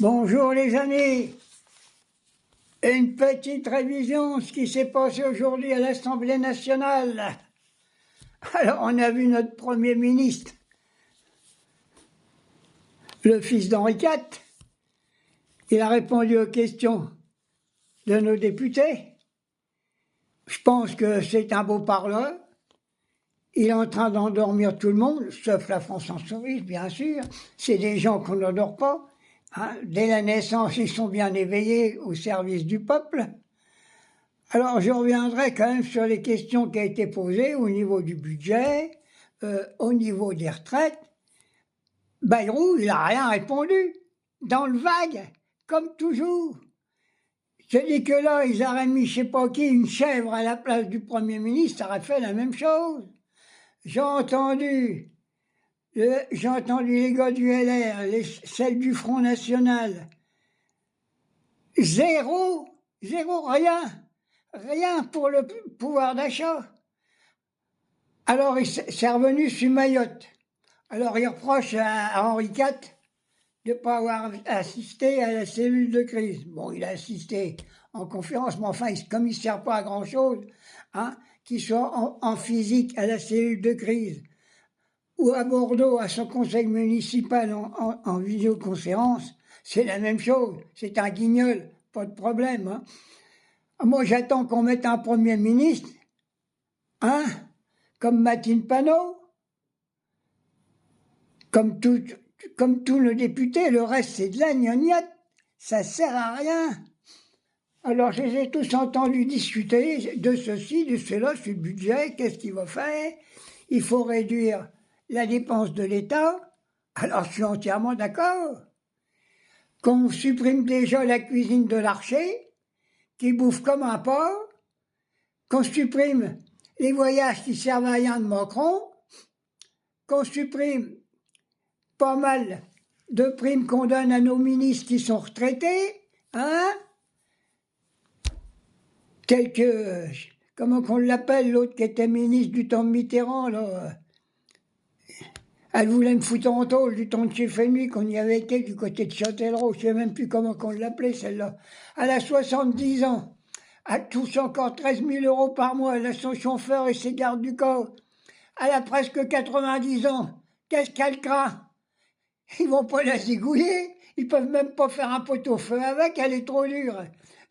Bonjour les amis, une petite révision de ce qui s'est passé aujourd'hui à l'Assemblée nationale. Alors on a vu notre Premier ministre, le fils d'Henri IV, il a répondu aux questions de nos députés. Je pense que c'est un beau parleur. Il est en train d'endormir tout le monde, sauf la France insoumise, bien sûr. C'est des gens qu'on n'endort pas. Hein. Dès la naissance, ils sont bien éveillés au service du peuple. Alors, je reviendrai quand même sur les questions qui ont été posées au niveau du budget, au niveau des retraites. Bayrou, il n'a rien répondu. Dans le vague, comme toujours. Je dis que là, ils auraient mis, je sais pas qui, une chèvre à la place du Premier ministre, ça aurait fait la même chose. J'ai entendu les gars du LR, celles du Front National. Zéro, rien pour le pouvoir d'achat. Alors, c'est revenu sur Mayotte. Alors, il reproche à Henri IV de ne pas avoir assisté à la cellule de crise. Bon, il a assisté en conférence, mais enfin, comme il ne sert pas à grand-chose, hein, qu'il soit en physique à la cellule de crise, ou à Bordeaux, à son conseil municipal en visioconférence, c'est la même chose. C'est un guignol, pas de problème. Hein. Moi, j'attends qu'on mette un Premier ministre, hein, comme Martine Panot, comme tous nos députés. Le reste, c'est de la gnognotte. Ça sert à rien. Alors, je les ai tous entendus discuter de ceci, de cela, sur le budget, qu'est-ce qu'il va faire. Il faut réduire la dépense de l'État. Alors, je suis entièrement d'accord. Qu'on supprime déjà la cuisine de l'archer, qui bouffe comme un porc, qu'on supprime les voyages qui servent à rien de Macron, qu'on supprime pas mal de primes qu'on donne à nos ministres qui sont retraités, hein, tel que, comment qu'on l'appelle, l'autre qui était ministre du temps de Mitterrand, là. Elle voulait me foutre en tôle du temps de chez Fénuy, qu'on y avait été du côté de Châtellerault, je ne sais même plus comment qu'on l'appelait celle-là. Elle a 70 ans, elle touche encore 13 000 € par mois, elle a son chauffeur et ses gardes du corps. Elle a presque 90 ans, qu'est-ce qu'elle craint? Ils vont pas la zigouiller, ils peuvent même pas faire un pot-au-feu avec, elle est trop dure.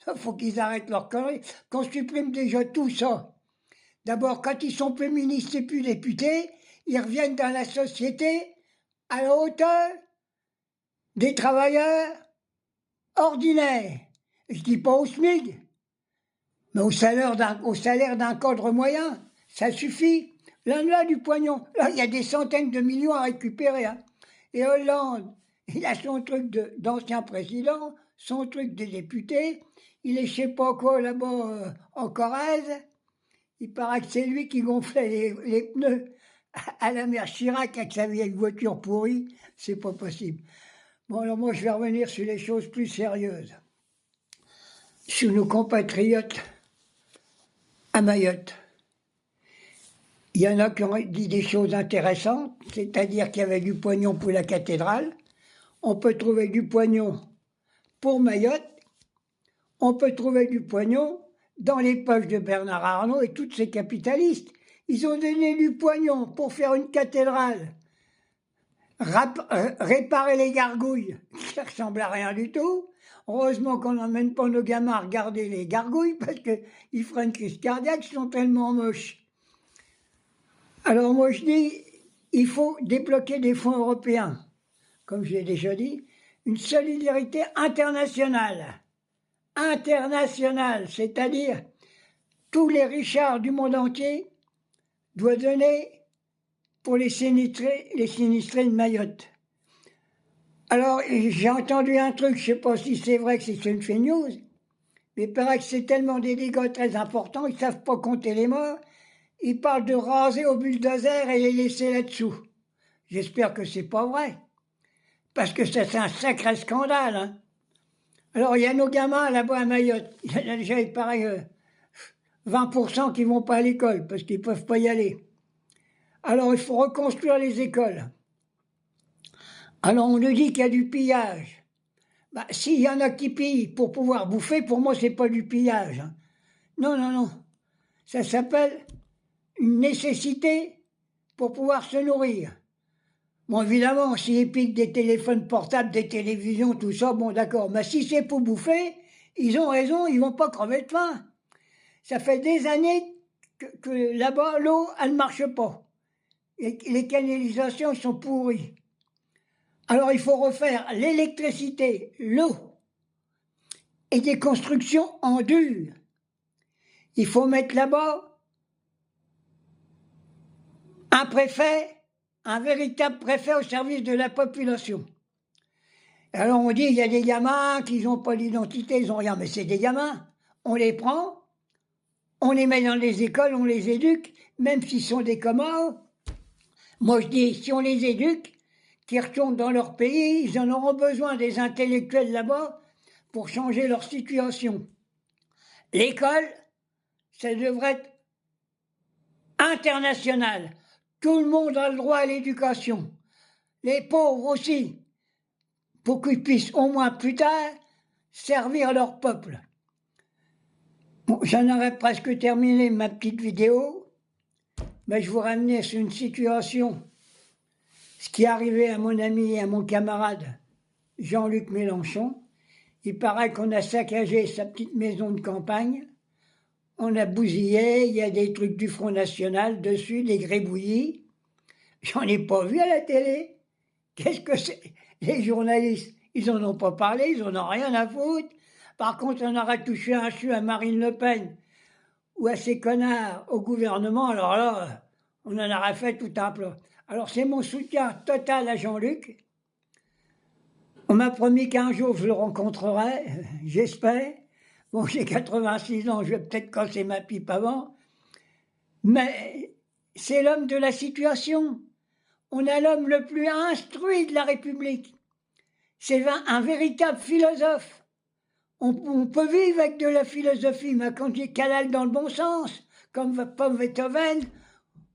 Il faut qu'ils arrêtent leur connerie, qu'on supprime déjà tout ça. D'abord, quand ils sont plus ministres et plus députés, ils reviennent dans la société à la hauteur des travailleurs ordinaires. Je dis pas au SMIC, mais au salaire d'un cadre moyen, ça suffit. Là, du pognon, là, il y a des centaines de millions à récupérer. Hein. Et Hollande, il a son truc d'ancien président, son truc de député, il est je sais pas quoi là-bas en Corrèze. Il paraît que c'est lui qui gonflait les pneus à la mère Chirac avec sa vieille voiture pourrie. C'est pas possible. Bon, alors moi, je vais revenir sur les choses plus sérieuses. Sur nos compatriotes à Mayotte. Il y en a qui ont dit des choses intéressantes, c'est-à-dire qu'il y avait du pognon pour la cathédrale. On peut trouver du pognon pour Mayotte. On peut trouver du pognon dans les poches de Bernard Arnault et tous ces capitalistes. Ils ont donné du pognon pour faire une cathédrale, réparer les gargouilles, qui ne ressemblent à rien du tout. Heureusement qu'on n'emmène pas nos gamins à regarder les gargouilles, parce qu'ils feraient une crise cardiaque, ils sont tellement moches. Alors moi je dis, il faut débloquer des fonds européens, comme je l'ai déjà dit, une solidarité internationale. Internationale, c'est-à-dire tous les richards du monde entier doivent donner pour les sinistrés de Mayotte. Alors, j'ai entendu un truc, je ne sais pas si c'est vrai que c'est une fake news, mais il paraît que c'est tellement des dégâts très importants, ils ne savent pas compter les morts, ils parlent de raser au bulldozer et les laisser là-dessous. J'espère que c'est pas vrai, parce que c'est un sacré scandale. Hein. Alors, il y a nos gamins là-bas à Mayotte, il y en a déjà, il paraît, 20% qui ne vont pas à l'école, parce qu'ils ne peuvent pas y aller. Alors, il faut reconstruire les écoles. Alors, on nous dit qu'il y a du pillage. Bah, s'il y en a qui pillent pour pouvoir bouffer, pour moi, c'est pas du pillage, hein. Non, non, non. Ça s'appelle une nécessité pour pouvoir se nourrir. Bon, évidemment, s'ils piquent des téléphones portables, des télévisions, tout ça, bon, d'accord. Mais si c'est pour bouffer, ils ont raison, ils vont pas crever de faim. Ça fait des années que là-bas, l'eau, elle ne marche pas. Et les canalisations, ils sont pourries. Alors, il faut refaire l'électricité, l'eau et des constructions en dur. Il faut mettre là-bas un préfet, un véritable préfet au service de la population. Alors on dit, il y a des gamins qui n'ont pas d'identité, ils n'ont rien, mais c'est des gamins. On les prend, on les met dans les écoles, on les éduque, même s'ils sont des comores. Moi je dis, si on les éduque, qu'ils retournent dans leur pays, ils en auront besoin des intellectuels là-bas pour changer leur situation. L'école, ça devrait être international. Tout le monde a le droit à l'éducation. Les pauvres aussi, pour qu'ils puissent au moins plus tard servir leur peuple. Bon, j'en aurais presque terminé ma petite vidéo, mais je vous ramenais sur une situation, ce qui est arrivé à mon ami et à mon camarade Jean-Luc Mélenchon. Il paraît qu'on a saccagé sa petite maison de campagne, on a bousillé, il y a des trucs du Front National dessus, des grébouillis. J'en ai pas vu à la télé. Qu'est-ce que c'est? Les journalistes, ils en ont pas parlé, ils en ont rien à foutre. Par contre, on aurait touché un chou à Marine Le Pen ou à ces connards au gouvernement, alors là, on en aurait fait tout un plat. Alors c'est mon soutien total à Jean-Luc. On m'a promis qu'un jour je le rencontrerai, j'espère. Bon, j'ai 86 ans, je vais peut-être casser ma pipe avant. Mais c'est l'homme de la situation. On a l'homme le plus instruit de la République. C'est un véritable philosophe. On peut vivre avec de la philosophie, mais quand il canale dans le bon sens, comme Beethoven,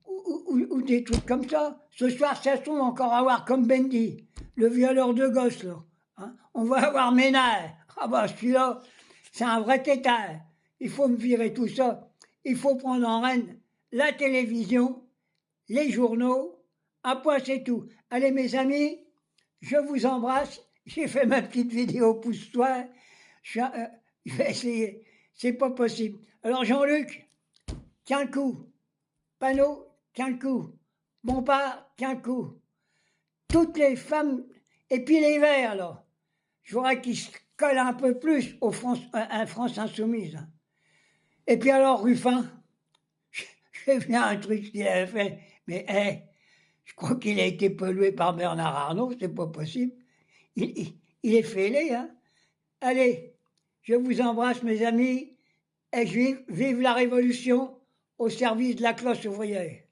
ou des trucs comme ça. Ce soir, ça se trouve encore avoir comme Bendy, le violeur de gosses, là. Hein, on va avoir Ménard. Ah bah celui-là, c'est un vrai tétard. Il faut me virer tout ça. Il faut prendre en règne la télévision, les journaux, à point c'est tout. Allez mes amis, je vous embrasse. J'ai fait ma petite vidéo pousse-toi. Je vais essayer. C'est pas possible. Alors Jean-Luc, tiens le coup. Panot, tiens le coup. Bompard, tiens le coup. Toutes les femmes, et puis les Verts, là. Je voudrais qu'ils se collent un peu plus à France Insoumise. Et puis alors Ruffin, j'ai vu un truc qu'il avait fait, mais je crois qu'il a été pollué par Bernard Arnault, c'est pas possible. Il est fêlé, hein. Allez, je vous embrasse mes amis, et vive la révolution au service de la classe ouvrière.